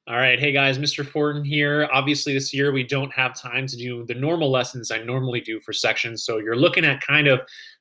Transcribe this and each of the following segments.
All right. Hey guys, Mr. Fortin here. Obviously, this year we don't have time to do the normal lessons I normally do for sections. So you're looking at kind of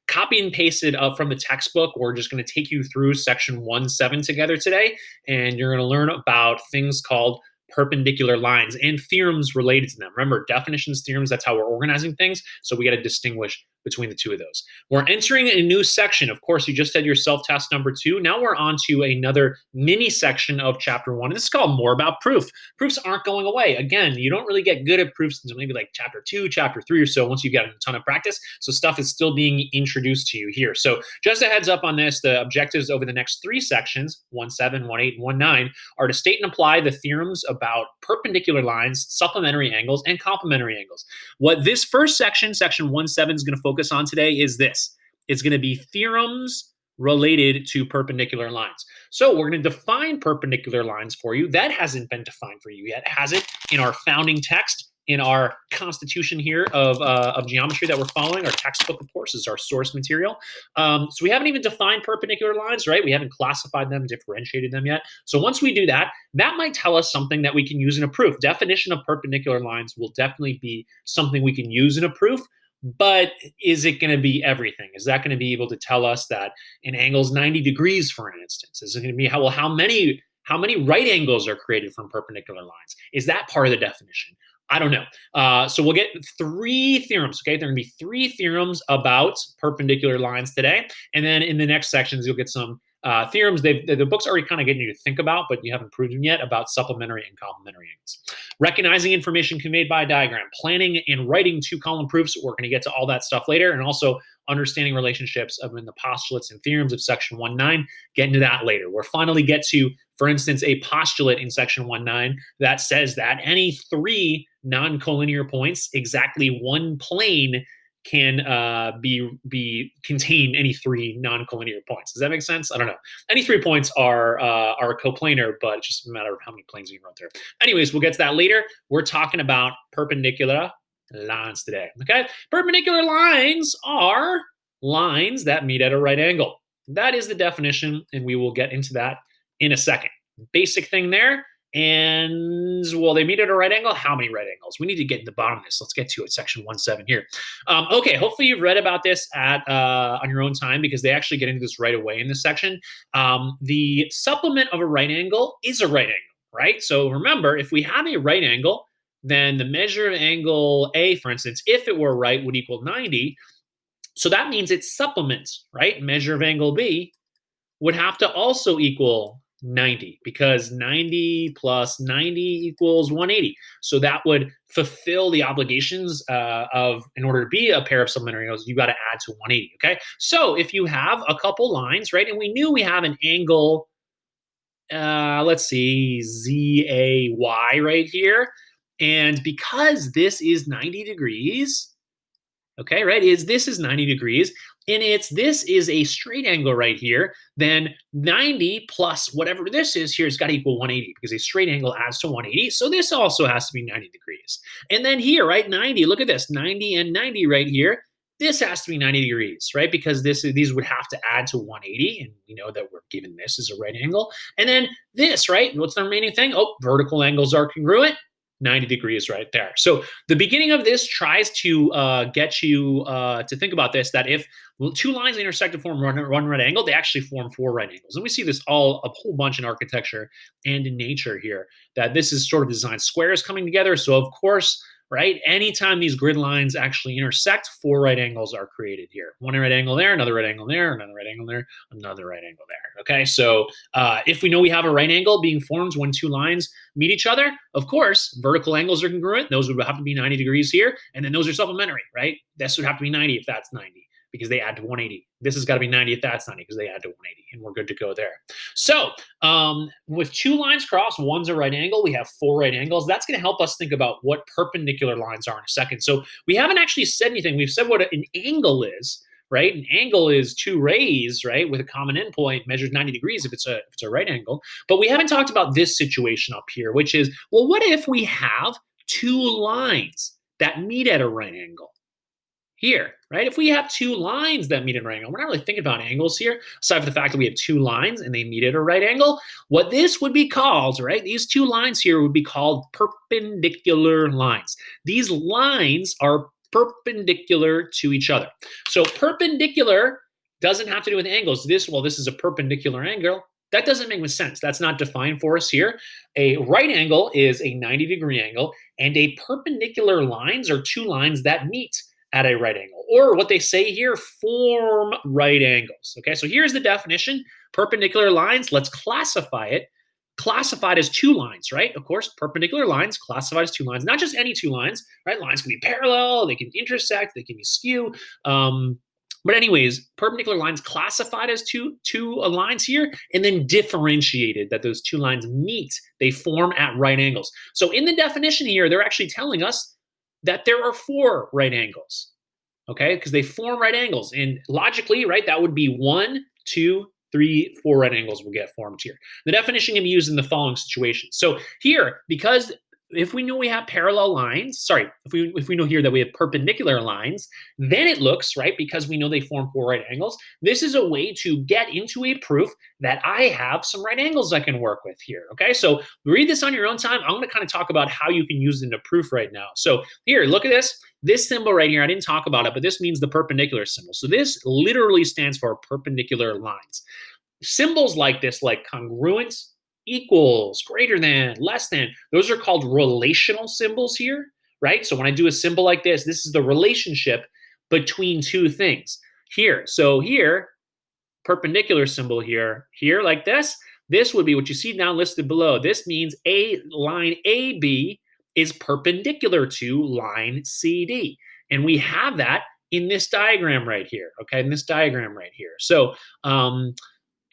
copy and pasted up from the textbook. We're just going to take you through section 1-7 together today. And you're going to learn about things called perpendicular lines and theorems related to them. Remember, definitions, theorems, that's how we're organizing things. So we got to distinguish between the two of those. We're entering a new section. Of course, you just had your self-test number 2. Now we're on to another mini section of chapter 1. This is called More About Proof. Proofs aren't going away. Again, you don't really get good at proofs until maybe like chapter 2, chapter 3 or so once you get a ton of practice. So stuff is still being introduced to you here. So just a heads up on this, the objectives over the next 3 sections, 1-7, 1-8, and 1-9, are to state and apply the theorems about perpendicular lines, supplementary angles, and complementary angles. What this first section, section 1-7, is going to focus on today is this. It's going to be theorems related to perpendicular lines. So we're going to define perpendicular lines for you. That hasn't been defined for you yet, has it? In our founding text, in our constitution here of geometry that we're following, our textbook, of course, is our source material. So we haven't even defined perpendicular lines, right? We haven't classified them, differentiated them yet. So once we do that, that might tell us something that we can use in a proof. Definition of perpendicular lines will definitely be something we can use in a proof. But is it going to be everything? Is that going to be able to tell us that an angle is 90 degrees, for an instance? Is it going to be how many right angles are created from perpendicular lines? Is that part of the definition? I don't know. So we'll get 3 theorems, okay? There are going to be 3 theorems about perpendicular lines today. And then in the next sections, you'll get some theorems the book's already kind of getting you to think about, but you haven't proved them yet, about supplementary and complementary angles. Recognizing information conveyed by a diagram, planning and writing 2-column proofs. We're going to get to all that stuff later. And also understanding relationships in the postulates and theorems of section 1-9. Get into that later. We'll finally get to, for instance, a postulate in section 1-9 that says that any 3 non-collinear points, exactly one plane, can contain any 3 non-collinear points. Does that make sense? I don't know. Any 3 points are coplanar, but it's just a matter of how many planes you can run through. Anyways, we'll get to that later. We're talking about perpendicular lines today. Okay, perpendicular lines are lines that meet at a right angle. That is the definition, and we will get into that in a second. Basic thing there. And well, they meet at a right angle. How many right angles? We need to get to the bottom of this. Let's get to it. Section 1-7 here. Okay, hopefully you've read about this on your own time, because they actually get into this right away in this section. The supplement of a right angle is a right angle, right? So remember, if we have a right angle, then the measure of angle A, for instance, if it were right, would equal 90. So that means its supplement, right? Measure of angle B would have to also equal 90, because 90 plus 90 equals 180. So that would fulfill the obligations in order to be a pair of supplementary angles, you got to add to 180, okay? So if you have a couple lines, right, and we knew we have an angle, let's see, ZAY right here, and because this is 90 degrees, okay, right, this is 90 degrees, and this is a straight angle right here, then 90 plus whatever this is here has got to equal 180, because a straight angle adds to 180. So this also has to be 90 degrees. And then here, right, 90, look at this, 90 and 90 right here. This has to be 90 degrees, right? Because these would have to add to 180, and we know that we're given this as a right angle. And then this, right, what's the remaining thing? Oh, vertical angles are congruent. 90 degrees right there. So the beginning of this tries to get you to think about this, that if 2 lines intersect to form one right angle, they actually form 4 right angles. And we see this a whole bunch in architecture and in nature here, that this is sort of design squares coming together. So of course, right, anytime these grid lines actually intersect, 4 right angles are created here. One right angle there, another right angle there, another right angle there, another right angle there. Okay, so if we know we have a right angle being formed when 2 lines meet each other, of course, vertical angles are congruent. Those would have to be 90 degrees here, and then those are supplementary, right? This would have to be 90 if that's 90, because they add to 180. This has got to be 90 if that's 90, because they add to 180, and we're good to go there. So with 2 lines crossed, one's a right angle, we have 4 right angles. That's going to help us think about what perpendicular lines are in a second. So we haven't actually said anything. We've said what an angle is, right? An angle is 2 rays, right, with a common endpoint, measures 90 degrees if it's a right angle. But we haven't talked about this situation up here, which is, well, what if we have 2 lines that meet at a right angle? here, right? If we have two lines that meet at a right angle, we're not really thinking about angles here, aside from the fact that we have two lines and they meet at a right angle. What this would be called, right? These two lines here would be called perpendicular lines. These lines are perpendicular to each other. So perpendicular doesn't have to do with angles. This is a perpendicular angle. That doesn't make much sense. That's not defined for us here. A right angle is a 90-degree angle, and a perpendicular lines are two lines that meet at a right angle, or what they say here, form right angles. Okay, so here's the definition. Perpendicular lines, let's classify it. Classified as two lines, right? Of course, perpendicular lines classified as two lines, not just any two lines, right? Lines can be parallel, they can intersect, they can be skew. But anyways, perpendicular lines classified as two lines here, and then differentiated that those two lines meet, they form at right angles. So in the definition here, they're actually telling us that there are four right angles, okay? Because they form right angles. And logically, right, that would be 1, 2, 3, 4 right angles will get formed here. The definition can be used in the following situations. So here, because if we know we have parallel lines, if we know here that we have perpendicular lines, then it looks, right, because we know they form four right angles, this is a way to get into a proof that I have some right angles I can work with here, okay? So read this on your own time. I'm gonna kind of talk about how you can use it in a proof right now. So here, look at this. This symbol right here, I didn't talk about it, but this means the perpendicular symbol. So this literally stands for perpendicular lines. Symbols like this, like congruent, equals, greater than, less than, those are called relational symbols here, right? So when I do a symbol like this is the relationship between two things here. So here, perpendicular symbol here like this would be what you see now listed below. This means a line AB is perpendicular to line CD. And we have that in this diagram right here, okay, in this diagram right here. So,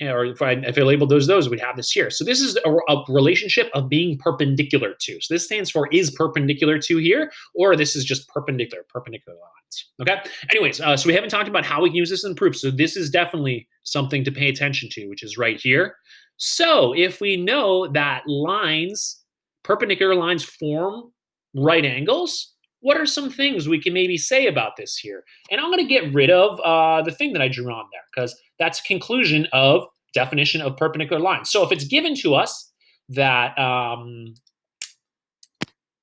or if I labeled those, we'd have this here. So this is a relationship of being perpendicular to. So this stands for is perpendicular to here, or this is just perpendicular lines. Okay. Anyways, so we haven't talked about how we can use this in proof. So this is definitely something to pay attention to, which is right here. So if we know that perpendicular lines form right angles, what are some things we can maybe say about this here? And I'm going to get rid of the thing that I drew on there, because that's a conclusion of definition of perpendicular lines. So if it's given to us that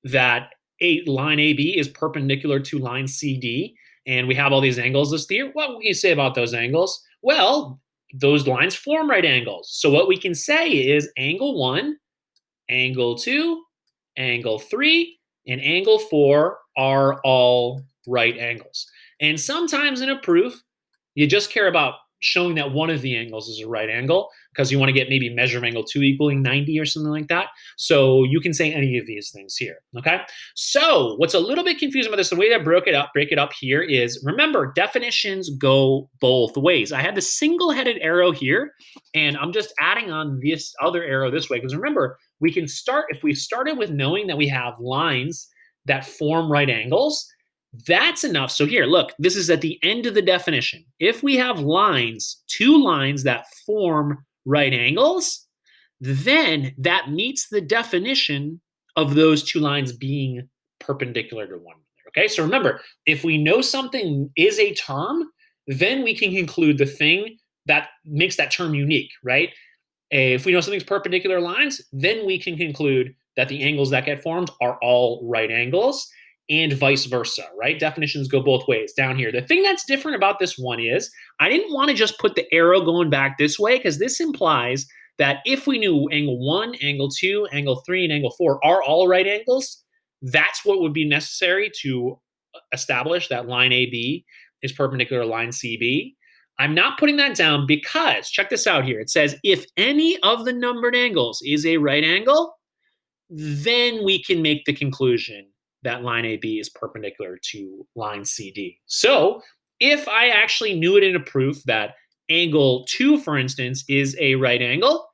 that a line AB is perpendicular to line CD, and we have all these angles listed here, what can you say about those angles? Well, those lines form right angles. So what we can say is angle 1, angle 2, angle 3, and angle 4 are all right angles. And sometimes in a proof, you just care about showing that one of the angles is a right angle because you want to get maybe measure of angle 2 equaling 90 or something like that. So you can say any of these things here, okay? So what's a little bit confusing about this, the way that I break it up here is, remember, definitions go both ways. I had the single-headed arrow here, and I'm just adding on this other arrow this way, because remember, we can start, if we started with knowing that we have lines that form right angles, that's enough. So here, look, this is at the end of the definition. If we have two lines that form right angles, then that meets the definition of those two lines being perpendicular to one another. Okay, so remember, if we know something is a term, then we can conclude the thing that makes that term unique, right? If we know something's perpendicular lines, then we can conclude that the angles that get formed are all right angles, and vice versa, right? Definitions go both ways down here. The thing that's different about this one is I didn't want to just put the arrow going back this way, because this implies that if we knew angle 1, angle 2, angle 3, and angle 4 are all right angles, that's what would be necessary to establish that line AB is perpendicular to line CB. I'm not putting that down because, check this out here. It says if any of the numbered angles is a right angle, then we can make the conclusion that line AB is perpendicular to line CD. So if I actually knew it in a proof that angle 2, for instance, is a right angle,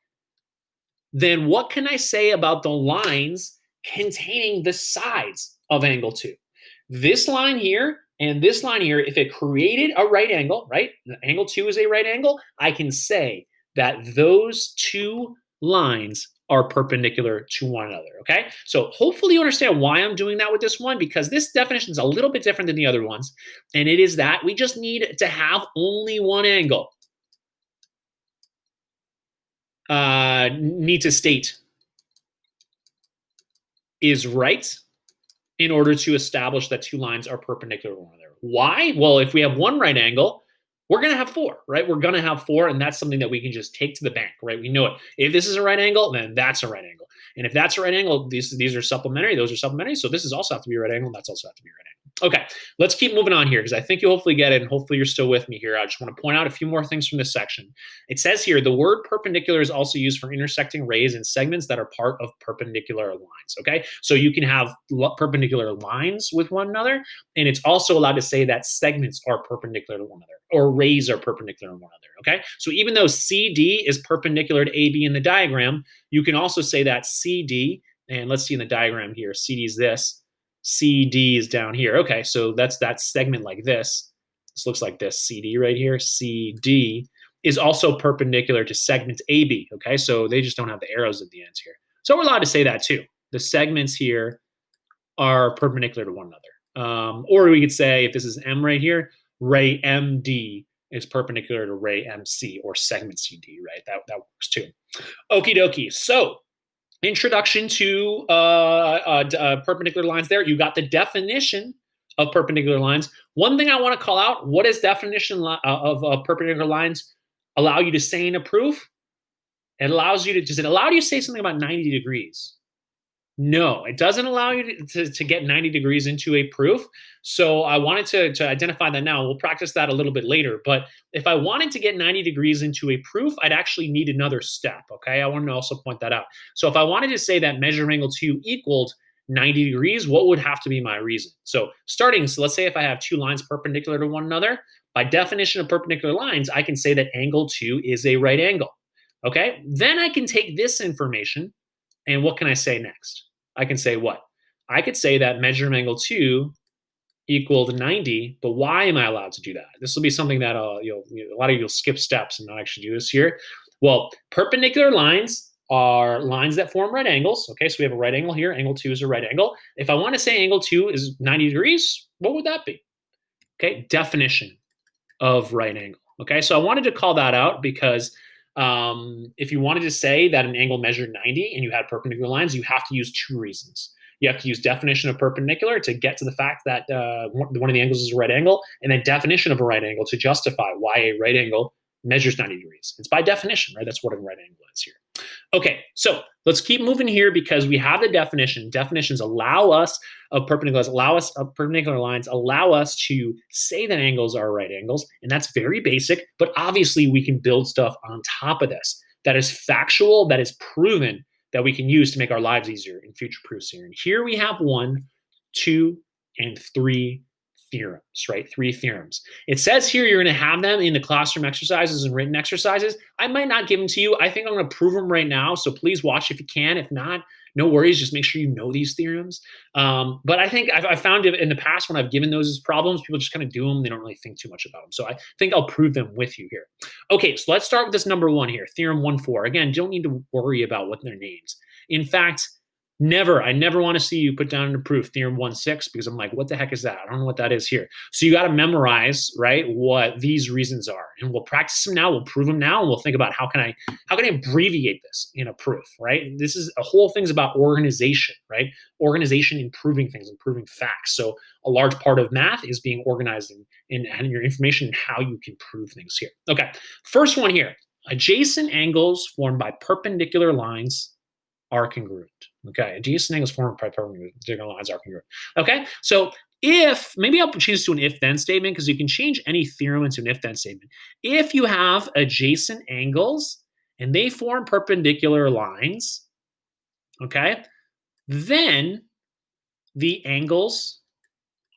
then what can I say about the lines containing the sides of angle 2? This line here and this line here, if it created a right angle, right? Angle 2 is a right angle, I can say that those two lines are perpendicular to one another, okay? So hopefully you understand why I'm doing that with this one, because this definition is a little bit different than the other ones, and it is that we just need to have only one angle. Need to state is right in order to establish that two lines are perpendicular to one another. Why? Well, if we have one right angle, we're going to have four, right? We're going to have four, and that's something that we can just take to the bank, right? We know it. If this is a right angle, then that's a right angle. And if that's a right angle, these are supplementary, those are supplementary. So this is also have to be a right angle, and that's also have to be a right angle. Okay, let's keep moving on here because I think you hopefully get it, and hopefully you're still with me here. I just want to point out a few more things from this section. It says here, the word perpendicular is also used for intersecting rays and segments that are part of perpendicular lines, okay? So you can have perpendicular lines with one another, and it's also allowed to say that segments are perpendicular to one another, or rays are perpendicular to one another, okay? So even though CD is perpendicular to AB in the diagram, you can also say that CD, and let's see in the diagram here, CD is this, CD is down here. Okay, so that's that segment like this. This looks like this, CD right here, CD is also perpendicular to segment AB, okay? So they just don't have the arrows at the ends here. So we're allowed to say that too. The segments here are perpendicular to one another. Or we could say, if this is M right here, ray MD is perpendicular to ray MC, or segment CD, right? That works too. Okie dokie. So introduction to perpendicular lines there. You got the definition of perpendicular lines. One thing I want to call out, what does definition of perpendicular lines allow you to say in a proof? It allows you to, does it allow you to say something about 90 degrees? No, it doesn't allow you to get 90 degrees into a proof. So I wanted to identify that now. We'll practice that a little bit later. But if I wanted to get 90 degrees into a proof, I'd actually need another step, okay? I want to also point that out. So if I wanted to say that measure angle 2 equaled 90 degrees, what would have to be my reason? So let's say if I have two lines perpendicular to one another, by definition of perpendicular lines, I can say that angle 2 is a right angle, okay? Then I can take this information, and what can I say next? I can say what? I could say that measure angle 2 equal to 90, but why am I allowed to do that? This will be something that a lot of you will skip steps and not actually do this here. Well, perpendicular lines are lines that form right angles. Okay, so we have a right angle here. Angle 2 is a right angle. If I want to say angle 2 is 90 degrees, what would that be? Okay, definition of right angle. Okay, so I wanted to call that out because if you wanted to say that an angle measured 90 and you had perpendicular lines, you have to use two reasons. You have to use definition of perpendicular to get to the fact that one of the angles is a right angle, and then definition of a right angle to justify why a right angle measures 90 degrees. It's by definition, right? That's what a right angle is here. Okay, so let's keep moving here because we have the definition. Definitions allow us of perpendicular lines allow us to say that angles are right angles, and that's very basic, but obviously we can build stuff on top of this that is factual, that is proven, that we can use to make our lives easier in future proofs here. And here we have 1, 2, and 3 theorems, right? 3 theorems. It says here you're going to have them in the classroom exercises and written exercises. I might not give them to you. I think I'm going to prove them right now, so please watch if you can. If not, no worries. Just make sure you know these theorems. But I think I've found it in the past when I've given those as problems, people just kind of do them. They don't really think too much about them. So I think I'll prove them with you here. Okay, so let's start with this number 1 here, theorem 1,4. Again, don't need to worry about what their names. In fact, I never want to see you put down in a proof theorem 1,6 because I'm like, what the heck is that? I don't know what that is here. So you got to memorize, right, what these reasons are, and we'll practice them now. We'll prove them now, and we'll think about how can I abbreviate this in a proof, right? This is a whole thing's about organization, right? Organization, improving things, improving facts. So a large part of math is being organized in your information and how you can prove things here. Okay, first one here: adjacent angles formed by perpendicular lines are congruent. Okay, adjacent angles formed by perpendicular lines are congruent. Okay, so maybe I'll choose to an if-then statement because you can change any theorem into an if-then statement. If you have adjacent angles and they form perpendicular lines, okay, then the angles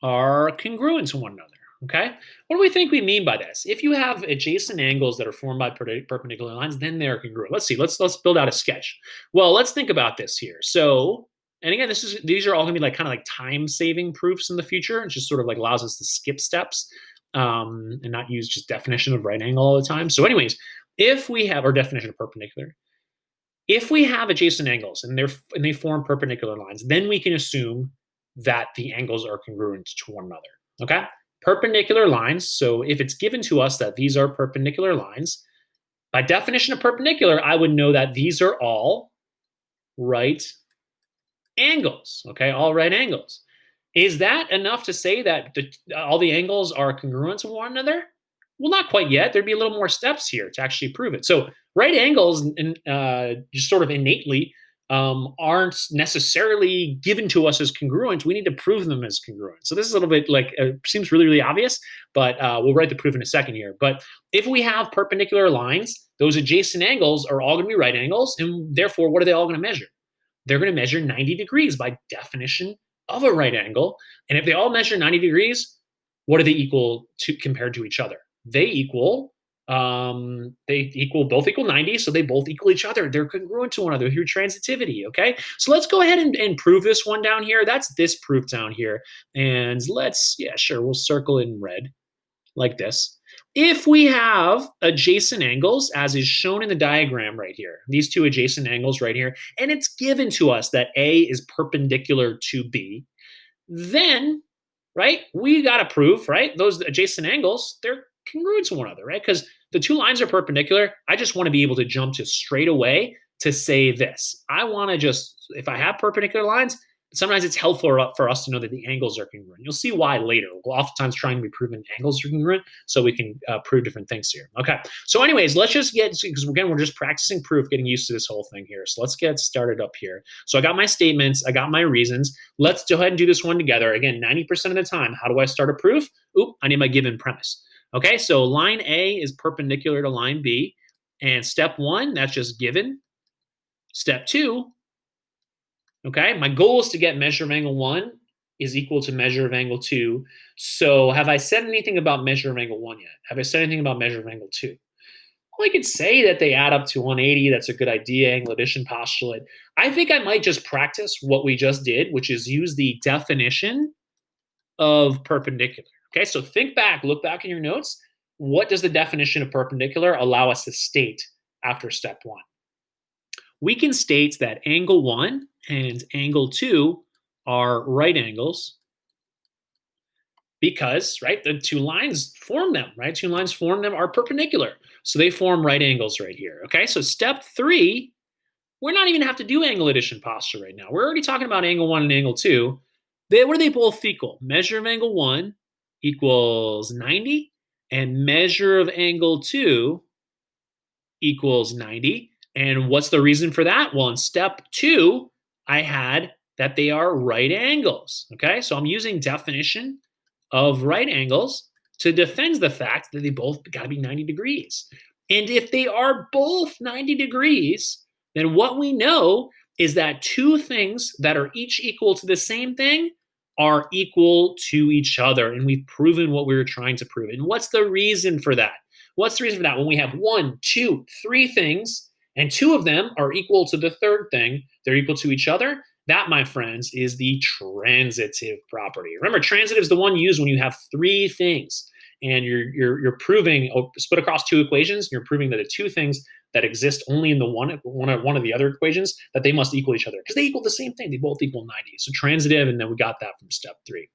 are congruent to one another. Okay, what do we think we mean by this? If you have adjacent angles that are formed by perpendicular lines, then they're congruent. Let's see. Let's build out a sketch. Well, let's think about this here. So, and again, these are all going to be like kind of like time-saving proofs in the future. It just sort of like allows us to skip steps and not use just definition of right angle all the time. So, anyways, if we have our definition of perpendicular, If we have adjacent angles and they form perpendicular lines, then we can assume that the angles are congruent to one another. Okay? Perpendicular lines. So if it's given to us that these are perpendicular lines, by definition of perpendicular, I would know that these are all right angles. Okay, all right angles. Is that enough to say that all the angles are congruent to one another? Well, not quite yet. There'd be a little more steps here to actually prove it. So right angles, just sort of innately, aren't necessarily given to us as congruent. We need to prove them as congruent. So this is a little bit like, seems really, really obvious, but we'll write the proof in a second here. But if we have perpendicular lines, those adjacent angles are all going to be right angles. And therefore, what are they all going to measure? They're going to measure 90 degrees by definition of a right angle. And if they all measure 90 degrees, what do they equal to compared to each other? They equal both equal 90, so they both equal each other. They're congruent to one another through transitivity, okay? So let's go ahead and prove this one down here. That's this proof down here. And we'll circle in red like this. If we have adjacent angles, as is shown in the diagram right here, these two adjacent angles right here, and it's given to us that A is perpendicular to B, then, right, we got to prove, right, those adjacent angles, they're congruent to one another, right? Because the two lines are perpendicular. I just want to be able to jump to straight away to say this. I want to just, if I have perpendicular lines, sometimes it's helpful for us to know that the angles are congruent. You'll see why later. We'll oftentimes try and be proven angles are congruent so we can prove different things here. Okay. So anyways, let's just get, because again, we're just practicing proof, getting used to this whole thing here. So let's get started up here. So I got my statements. I got my reasons. Let's go ahead and do this one together. Again, 90% of the time, how do I start a proof? Oop, I need my given premise. Okay. So line A is perpendicular to line B. And step one, that's just given. Step two, okay, my goal is to get measure of angle 1 is equal to measure of angle 2. So have I said anything about measure of angle 1 yet? Have I said anything about measure of angle 2? Well, I could say that they add up to 180. That's a good idea, angle addition postulate. I think I might just practice what we just did, which is use the definition of perpendicular. Okay, so think back, look back in your notes. What does the definition of perpendicular allow us to state after step 1? We can state that angle 1 and angle 2 are right angles because, right, the two lines form them, right? Two lines form them are perpendicular. So they form right angles right here, okay? So step 3, we're not even have to do angle addition posture right now. We're already talking about angle 1 and angle 2. What are they both equal? Measure of angle 1 equals 90, and measure of angle 2 equals 90. And what's the reason for that? Well, in step 2, I had that they are right angles, okay? So I'm using definition of right angles to defend the fact that they both got to be 90 degrees. And if they are both 90 degrees, then what we know is that two things that are each equal to the same thing are equal to each other. And we've proven what we were trying to prove. And what's the reason for that? What's the reason for that? When we have 1, 2, 3 things, and 2 of them are equal to the third thing, they're equal to each other, that, my friends, is the transitive property. Remember, transitive is the one used when you have 3 things, and you're proving, split across 2 equations, you're proving that the 2 things that exist only in the one of the other equations, that they must equal each other, because they equal the same thing. They both equal 90. So transitive, and then we got that from step 3.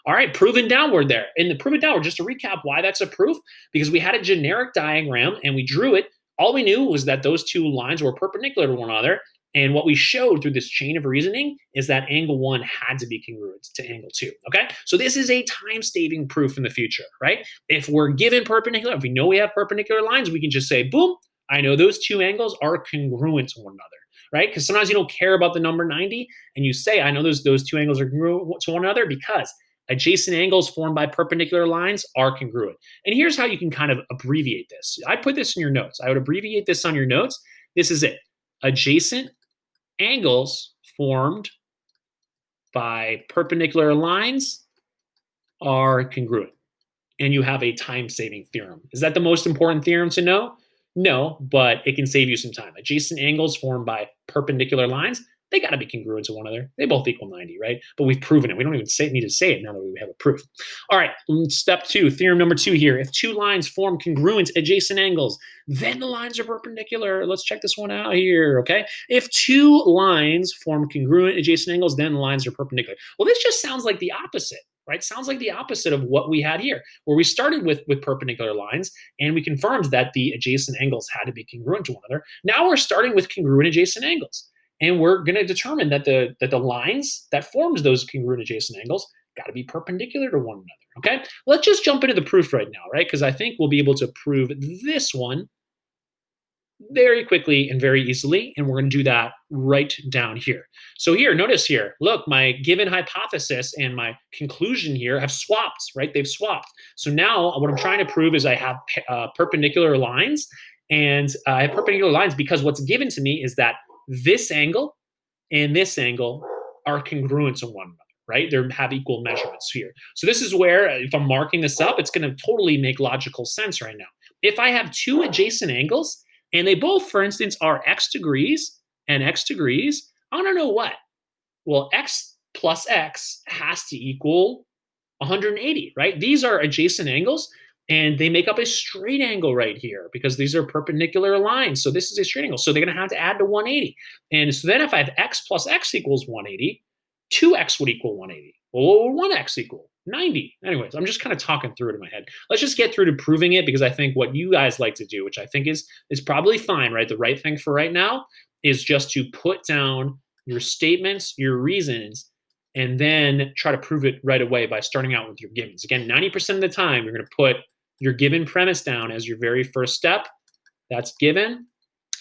All right, proven downward there. And the proven downward, just to recap why that's a proof, because we had a generic diagram, and we drew it. All we knew was that those 2 lines were perpendicular to one another. And what we showed through this chain of reasoning is that angle 1 had to be congruent to angle 2, okay? So this is a time-saving proof in the future, right? If we're given perpendicular, if we know we have perpendicular lines, we can just say, boom, I know those 2 angles are congruent to one another, right? Because sometimes you don't care about the number 90, and you say, I know those 2 angles are congruent to one another because adjacent angles formed by perpendicular lines are congruent. And here's how you can kind of abbreviate this. I put this in your notes. I would abbreviate this on your notes. This is it. Adjacent angles formed by perpendicular lines are congruent. And you have a time-saving theorem. Is that the most important theorem to know? No, but it can save you some time. Adjacent angles formed by perpendicular lines They got to be congruent to one another. They both equal 90, right? But we've proven it. We don't even need to say it now that we have a proof. All right, step 2, theorem number 2 here. If two lines form congruent adjacent angles, then the lines are perpendicular. Let's check this one out here, okay? If two lines form congruent adjacent angles, then the lines are perpendicular. Well, this just sounds like the opposite, right? Sounds like the opposite of what we had here, where we started with perpendicular lines, and we confirmed that the adjacent angles had to be congruent to one another. Now we're starting with congruent adjacent angles. And we're going to determine that the lines that forms those congruent adjacent angles got to be perpendicular to one another, okay? Let's just jump into the proof right now, right? Because I think we'll be able to prove this one very quickly and very easily, and we're going to do that right down here. So here, notice here, look, my given hypothesis and my conclusion here have swapped, right? They've swapped. So now what I'm trying to prove is I have perpendicular lines, and I have perpendicular lines because what's given to me is that this angle and this angle are congruent to one another, right? They have equal measurements here. So this is where, if I'm marking this up, it's going to totally make logical sense right now. If I have two adjacent angles, and they both, for instance, are x degrees and x degrees, I want to know what? Well, x plus x has to equal 180, right? These are adjacent angles, and they make up a straight angle right here because these are perpendicular lines. So this is a straight angle. So they're going to have to add to 180. And so then if I have x plus x equals 180, 2x would equal 180. Well, what would 1x equal? 90. Anyways, I'm just kind of talking through it in my head. Let's just get through to proving it, because I think what you guys like to do, which I think is probably fine, right? The right thing for right now is just to put down your statements, your reasons, and then try to prove it right away by starting out with your givens. Again, 90% of the time, you're going to put your given premise down as your very first step. That's given.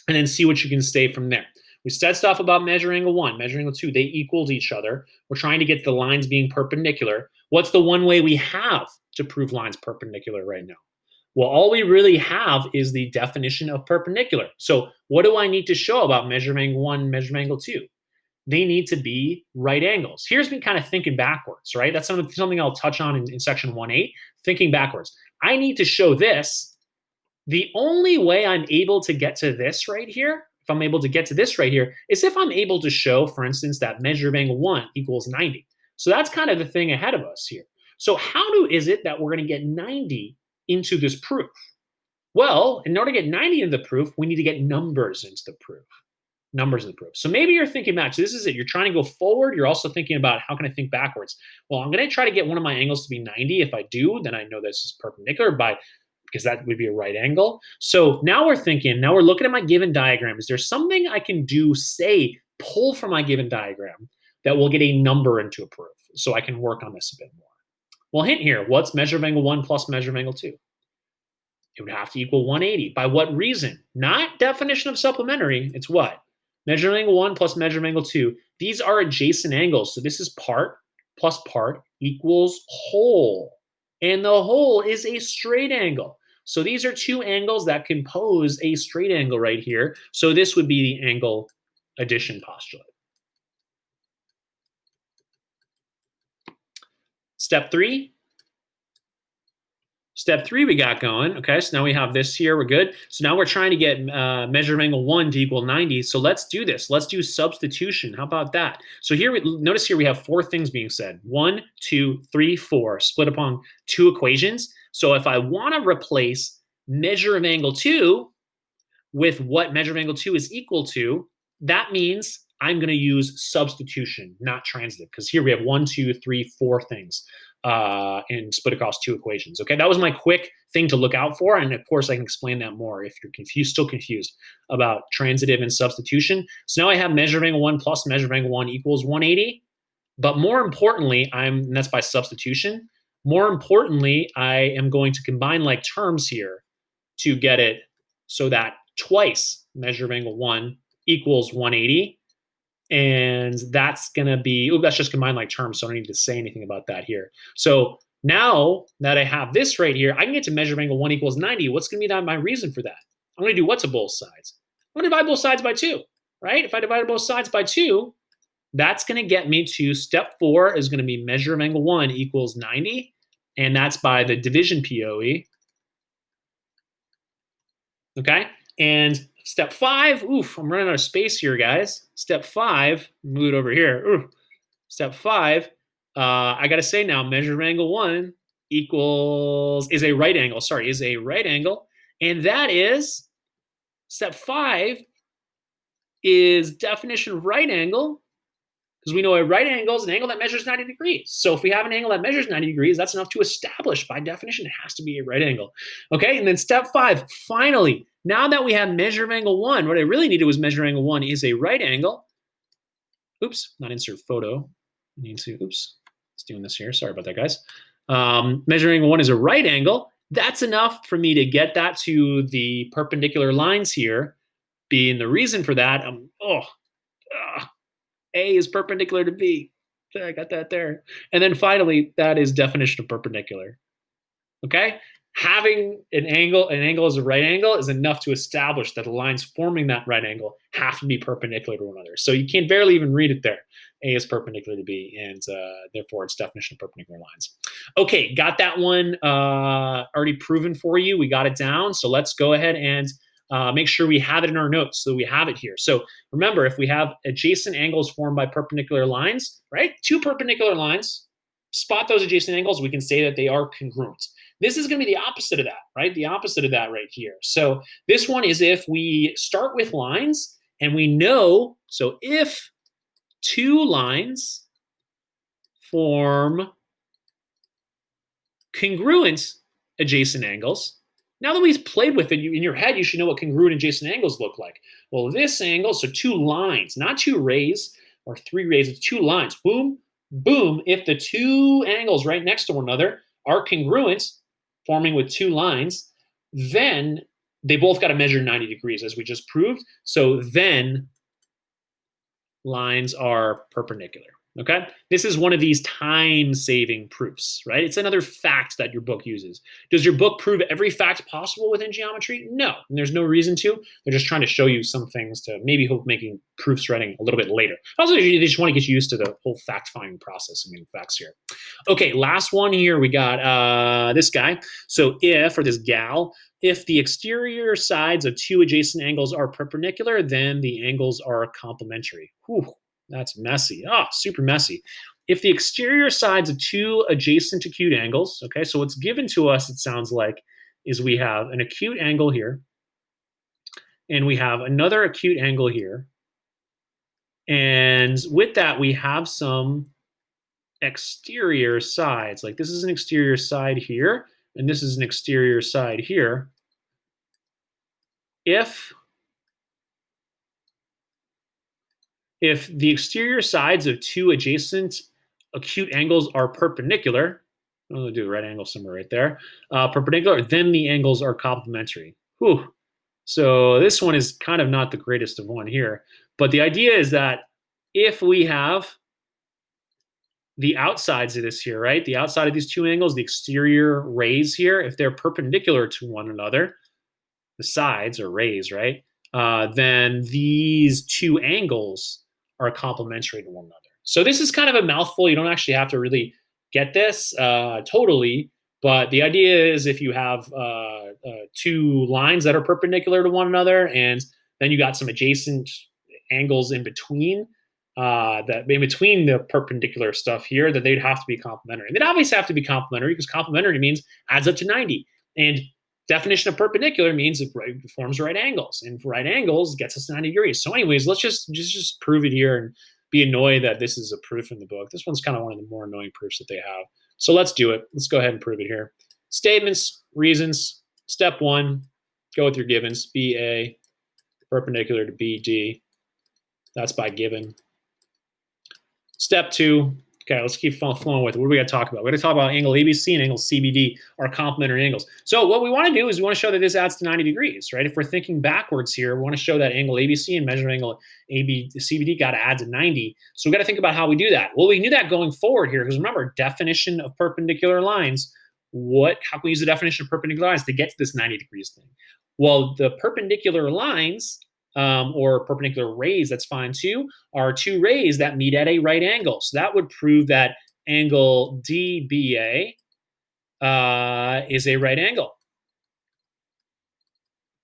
And then see what you can say from there. We said stuff about measure angle 1, measure angle 2. They equal each other. We're trying to get the lines being perpendicular. What's the one way we have to prove lines perpendicular right now? Well, all we really have is the definition of perpendicular. So what do I need to show about measure angle 1, measure angle 2? They need to be right angles. Here's me kind of thinking backwards, right? That's something I'll touch on in section 1.8, thinking backwards. I need to show this. The only way I'm able to get to this right here, if I'm able to get to this right here, is if I'm able to show, for instance, that measure of angle 1 equals 90. So that's kind of the thing ahead of us here. So how is it that we're going to get 90 into this proof? Well, in order to get 90 into the proof, we need to get numbers into the proof. Numbers in the proof. So maybe you're thinking back. So this is it. You're trying to go forward. You're also thinking about, how can I think backwards? Well, I'm going to try to get one of my angles to be 90. If I do, then I know this is perpendicular because that would be a right angle. So now we're looking at my given diagram. Is there something I can do, say, pull from my given diagram that will get a number into a proof so I can work on this a bit more? Well, hint here. What's measure of angle 1 plus measure of angle 2? It would have to equal 180. By what reason? Not definition of supplementary. It's what? Measure of angle 1 plus measure of angle 2. These are adjacent angles. So this is part plus part equals whole. And the whole is a straight angle. So these are two angles that compose a straight angle right here. So this would be the angle addition postulate. Step 3. Step 3 we got going. Okay, so now we have this here. We're good. So now we're trying to get measure of angle 1 to equal 90. So let's do this. Let's do substitution. How about that? So here, notice here we have 4 things being said. 1, 2, 3, 4, split upon 2 equations. So if I want to replace measure of angle 2 with what measure of angle 2 is equal to, that means I'm going to use substitution, not transitive, because here we have 1, 2, 3, 4 things. And split across 2 equations. Okay, that was my quick thing to look out for, and of course I can explain that more if you're still confused about transitive and substitution. So now I have measure of angle 1 plus measure of angle 1 equals 180, but more importantly, and that's by substitution. More importantly, I am going to combine like terms here to get it so that twice measure of angle 1 equals 180. And that's going to be, that's just combined like terms, so I don't need to say anything about that here. So now that I have this right here, I can get to measure of angle 1 equals 90. What's going to be my reason for that? I'm going to do what to both sides? I'm going to divide both sides by 2, right? If I divide both sides by 2, that's going to get me to step 4 is going to be measure of angle 1 equals 90. And that's by the division POE. Okay? And Step 5, oof, I'm running out of space here, guys. Step 5, move it over here. Oof. Step 5, I got to say now, measure of angle 1 is a right angle. Sorry, is a right angle. And that is, step 5 is definition of right angle, because we know a right angle is an angle that measures 90 degrees. So if we have an angle that measures 90 degrees, that's enough to establish, by definition, it has to be a right angle. Okay, and then step 5, finally, now that we have measure of angle 1, what I really needed was measure angle 1 is a right angle. Oops, not insert photo. I need to, oops, it's doing this here. Sorry about that, guys. Measure angle 1 is a right angle. That's enough for me to get that to the perpendicular lines here. Being the reason for that, A is perpendicular to B. I got that there. And then finally, that is definition of perpendicular. Okay? Having an angle as a right angle is enough to establish that the lines forming that right angle have to be perpendicular to one another. So you can barely even read it there. A is perpendicular to B, and therefore it's definition of perpendicular lines. Okay, got that one already proven for you. We got it down. So let's go ahead and make sure we have it in our notes, so we have it here. So remember, if we have adjacent angles formed by perpendicular lines, right? Two perpendicular lines, spot those adjacent angles, we can say that they are congruent. This is going to be the opposite of that, right? The opposite of that right here. So this one is if we start with lines and we know, so if two lines form congruent adjacent angles. Now that we've played with it, in your head, you should know what congruent adjacent angles look like. Well, this angle, so two lines, not two rays or three rays, it's two lines. Boom, boom. If the two angles right next to one another are congruent, forming with two lines, then they both got to measure 90 degrees, as we just proved. So then lines are perpendicular. Okay, this is one of these time-saving proofs, right? It's another fact that your book uses. Does your book prove every fact possible within geometry? No, and there's no reason to. They're just trying to show you some things to maybe hope making proofs writing a little bit later. Also, they just want to get you used to the whole fact-finding process and getting facts here. Okay, last one here. We got this guy. So if, or this gal, if the exterior sides of two adjacent angles are perpendicular, then the angles are complementary. Whew. That's messy. Super messy. If the exterior sides of two adjacent acute angles, okay, so what's given to us, it sounds like, is we have an acute angle here, and we have another acute angle here. And with that, we have some exterior sides. Like this is an exterior side here, and this is an exterior side here. If the exterior sides of two adjacent acute angles are perpendicular, I'm going to do a right angle somewhere right there, perpendicular, then the angles are complementary. Whew. So this one is kind of not the greatest of one here. But the idea is that if we have the outsides of this here, right, the outside of these two angles, the exterior rays here, if they're perpendicular to one another, the sides are rays, right, then these two angles are complementary to one another. So this is kind of a mouthful. You don't actually have to really get this totally, but the idea is if you have two lines that are perpendicular to one another, and then you got some adjacent angles in between, that in between the perpendicular stuff here, that they'd have to be complementary. They'd obviously have to be complementary because complementary means adds up to 90. And definition of perpendicular means it forms right angles, and right angles gets us 90 degrees. So anyways, let's just prove it here and be annoyed that this is a proof in the book. This one's kind of one of the more annoying proofs that they have. So let's do it. Let's go ahead and prove it here. Statements, reasons. Step 1, go with your givens. BA perpendicular to BD. That's by given. Step 2, okay, let's keep flowing with it. What do we got to talk about? We're going to talk about angle ABC and angle CBD are complementary angles. So what we want to do is we want to show that this adds to 90 degrees, right? If we're thinking backwards here, we want to show that angle ABC and measure angle CBD got to add to 90. So we got to think about how we do that. Well, we can do that going forward here because remember, definition of perpendicular lines. How can we use the definition of perpendicular lines to get to this 90 degrees thing? Well, the perpendicular lines or perpendicular rays, that's fine too, are two rays that meet at a right angle. So that would prove that angle DBA is a right angle.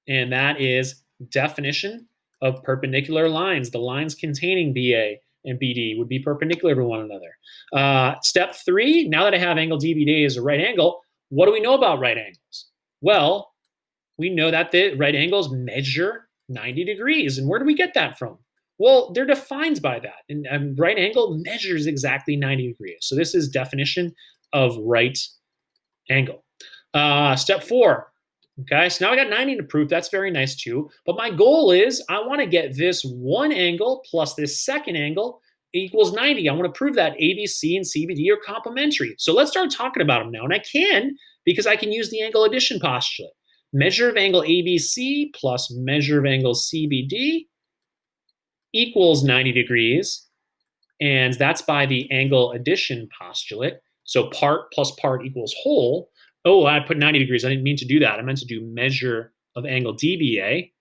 And that is definition of perpendicular lines. The lines containing BA and BD would be perpendicular to one another. Step 3, now that I have angle DBD as a right angle, what do we know about right angles? Well, we know that the right angles measure 90 degrees. And where do we get that from? Well, they're defined by that. And a right angle measures exactly 90 degrees. So this is definition of right angle. Step 4. Okay, so now I got 90 to prove. That's very nice too. But my goal is I want to get this one angle plus this second angle equals 90. I want to prove that ABC and CBD are complementary. So let's start talking about them now. And I can, because I can use the angle addition postulate. Measure of angle ABC plus measure of angle CBD equals 90 degrees. And that's by the angle addition postulate. So part plus part equals whole. Oh, I put 90 degrees. I didn't mean to do that. I meant to do measure of angle DBA.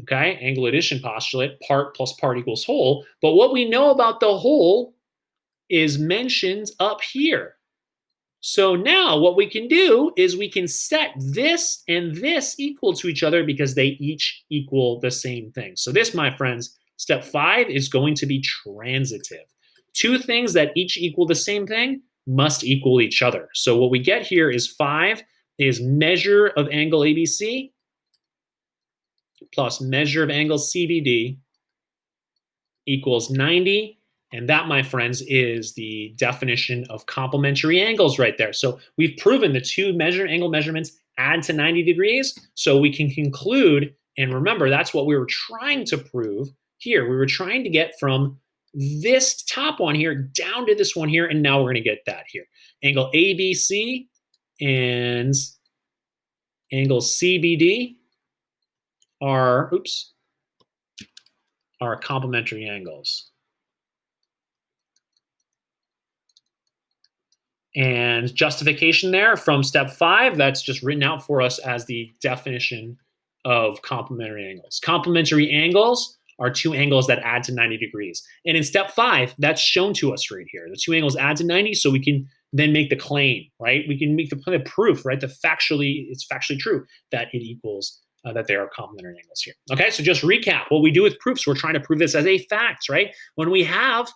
Okay, angle addition postulate, part plus part equals whole. But what we know about the whole is mentioned up here. So now what we can do is we can set this and this equal to each other because they each equal the same thing. So this, my friends, step 5 is going to be transitive. Two things that each equal the same thing must equal each other. So what we get here is 5 is measure of angle ABC plus measure of angle CBD equals 90. And that, my friends, is the definition of complementary angles right there. So we've proven the two angle measurements add to 90 degrees. So we can conclude, and remember, that's what we were trying to prove here. We were trying to get from this top one here down to this one here, and now we're going to get that here. Angle ABC and angle CBD are complementary angles. And justification there from step 5, that's just written out for us as the definition of complementary angles. Complementary angles are two angles that add to 90 degrees. And in step 5, that's shown to us right here. The two angles add to 90, so we can then make the claim, right? We can make the proof, right? It's factually true that it equals, that there are complementary angles here. Okay, so just recap. What we do with proofs, we're trying to prove this as a fact, right? When we have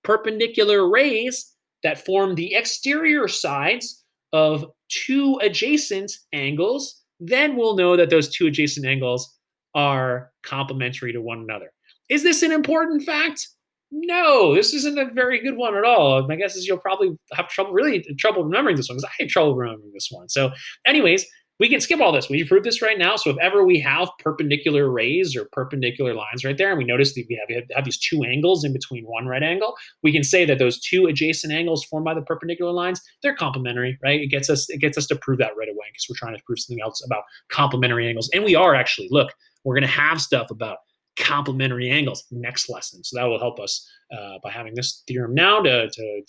perpendicular rays that form the exterior sides of two adjacent angles, then we'll know that those two adjacent angles are complementary to one another. Is this an important fact? No, this isn't a very good one at all. My guess is you'll probably have trouble remembering this one, because I had trouble remembering this one. So anyways, we can skip all this. We prove this right now. So if ever we have perpendicular rays or perpendicular lines right there, and we notice that we have these two angles in between one right angle, we can say that those two adjacent angles formed by the perpendicular lines, they're complementary, right? It gets us to prove that right away, because we're trying to prove something else about complementary angles. And we are actually, look, we're going to have stuff about complementary angles next lesson. So that will help us by having this theorem now to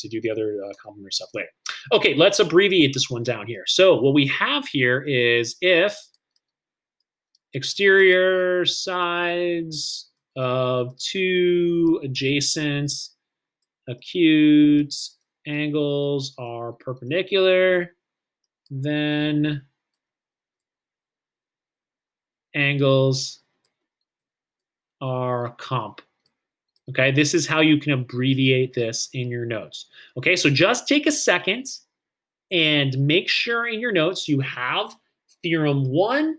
do the other complementary stuff later. Okay, let's abbreviate this one down here. So what we have here is if exterior sides of two adjacent acute angles are perpendicular, then angles are comp. Okay, this is how you can abbreviate this in your notes. Okay, so just take a second and make sure in your notes you have theorem 1,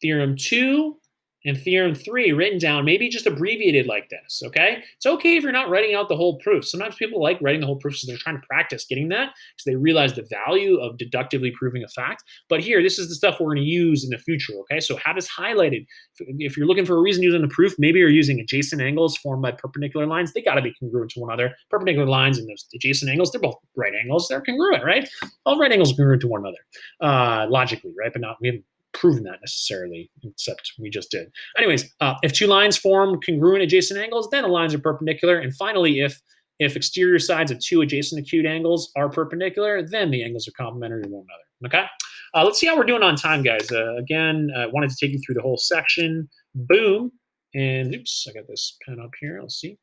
theorem 2, and theorem 3 written down, maybe just abbreviated like this, okay? It's okay if you're not writing out the whole proof. Sometimes people like writing the whole proof because they're trying to practice getting that, because they realize the value of deductively proving a fact. But here, this is the stuff we're going to use in the future, okay? So have this highlighted. If you're looking for a reason using the proof, maybe you're using adjacent angles formed by perpendicular lines. They got to be congruent to one another. Perpendicular lines and those adjacent angles, they're both right angles. They're congruent, right? All right angles are congruent to one another, logically, right? But we haven't proven that necessarily, except we just did. Anyways, if two lines form congruent adjacent angles, then the lines are perpendicular. And finally, if exterior sides of two adjacent acute angles are perpendicular, then the angles are complementary to one another. Okay? Let's see how we're doing on time, guys. Again, I wanted to take you through the whole section. Boom. And oops, I got this pen up here. Let's see.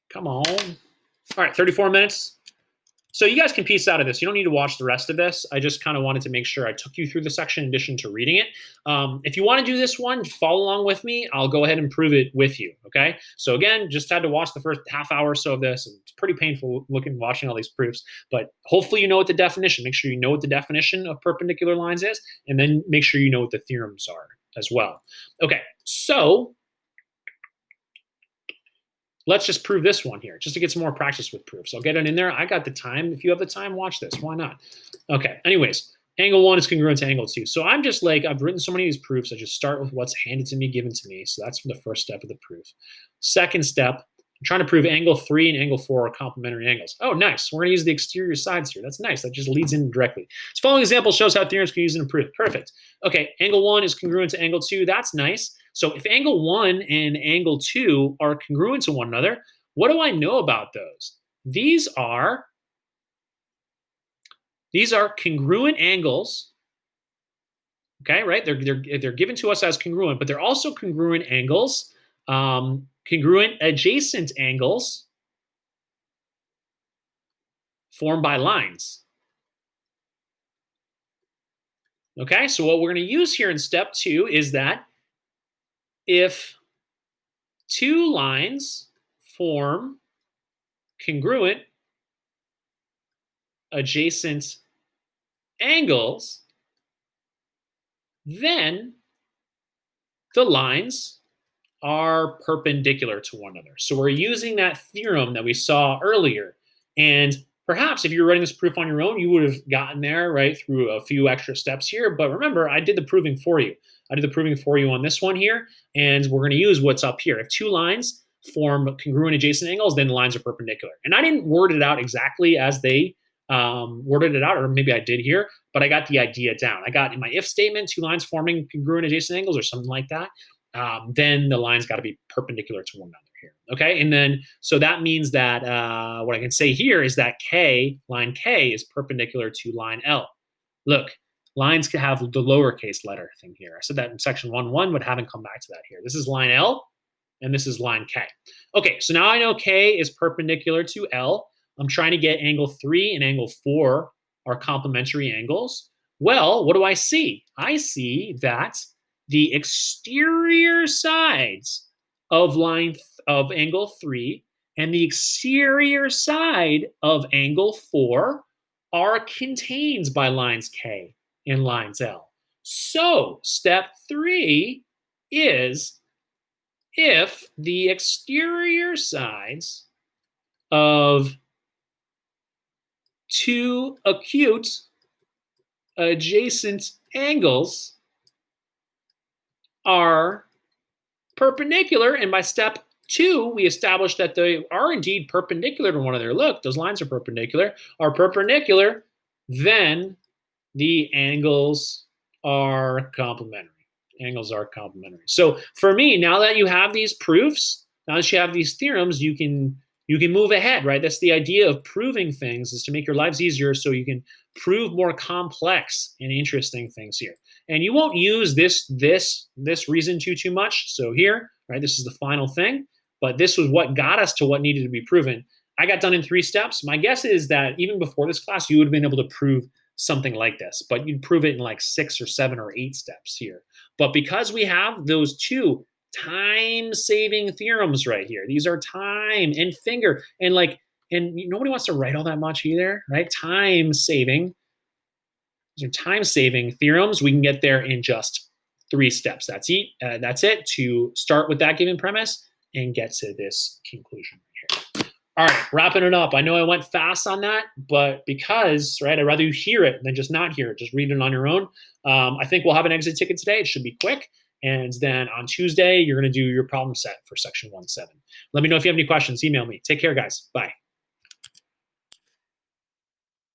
Come on. All right, 34 minutes. So you guys can piece out of this. You don't need to watch the rest of this. I just kind of wanted to make sure I took you through the section in addition to reading it. If you want to do this one, follow along with me. I'll go ahead and prove it with you, okay? So again, just had to watch the first half hour or so of this. And it's pretty painful watching all these proofs, but hopefully you know what the definition. Make sure you know what the definition of perpendicular lines is, and then make sure you know what the theorems are as well. Okay, so let's just prove this one here, just to get some more practice with proofs. I'll get it in there. I got the time. If you have the time, watch this. Why not? Okay, anyways, angle 1 is congruent to angle 2. So I'm just like, I've written so many of these proofs. I just start with what's handed to me, given to me. So that's the first step of the proof. Second step, I'm trying to prove angle 3 and angle 4 are complementary angles. Oh, nice. We're going to use the exterior sides here. That's nice. That just leads in directly. This following example shows how theorems can be used in a proof. Perfect. Okay, angle 1 is congruent to angle 2. That's nice. So if angle 1 and angle 2 are congruent to one another, what do I know about those? These are congruent angles. Okay, right? They're given to us as congruent, but they're also congruent angles, congruent adjacent angles formed by lines. Okay, so what we're going to use here in step 2 is that if two lines form congruent adjacent angles, then the lines are perpendicular to one another. So we're using that theorem that we saw earlier. And perhaps if you're writing this proof on your own, you would have gotten there, right, through a few extra steps here. But remember, I did the proving for you. I did the proving for you on this one here, and we're going to use what's up here. If two lines form congruent adjacent angles, then the lines are perpendicular. And I didn't word it out exactly as they worded it out, or maybe I did here, but I got the idea down. I got in my if statement, two lines forming congruent adjacent angles or something like that. Then the line's got to be perpendicular to one another here. Okay, and then so that means that what I can say here is that line K is perpendicular to line L. Look, lines can have the lowercase letter thing here. I said that in section 1.1, but haven't come back to that here. This is line L, and this is line K. Okay, so now I know K is perpendicular to L. I'm trying to get angle 3 and angle 4 are complementary angles. Well, what do I see? I see that the exterior sides of angle 3 and the exterior side of angle 4 are contained by lines K and lines L. So step 3 is if the exterior sides of two acute adjacent angles are perpendicular, and by step 2, we established that they are indeed perpendicular to one another. Look, those lines are perpendicular, then the angles are complementary. Angles are complementary. So for me, now that you have these proofs, now that you have these theorems, you can move ahead, right? That's the idea of proving things, is to make your lives easier so you can prove more complex and interesting things here. And you won't use this reason too much. So here, right, this is the final thing, but this was what got us to what needed to be proven. I got done in 3 steps. My guess is that even before this class, you would have been able to prove something like this, but you'd prove it in like 6 or 7 or 8 steps here. But because we have those 2 time-saving theorems right here, these are time and finger, and nobody wants to write all that much either, right? Time-saving. These are time-saving theorems. We can get there in just 3 steps. That's it to start with that given premise and get to this conclusion right here. All right, wrapping it up. I know I went fast on that, but because, right, I'd rather you hear it than just not hear it. Just read it on your own. I think we'll have an exit ticket today. It should be quick. And then on Tuesday, you're going to do your problem set for section 1.7. Let me know if you have any questions. Email me. Take care, guys. Bye.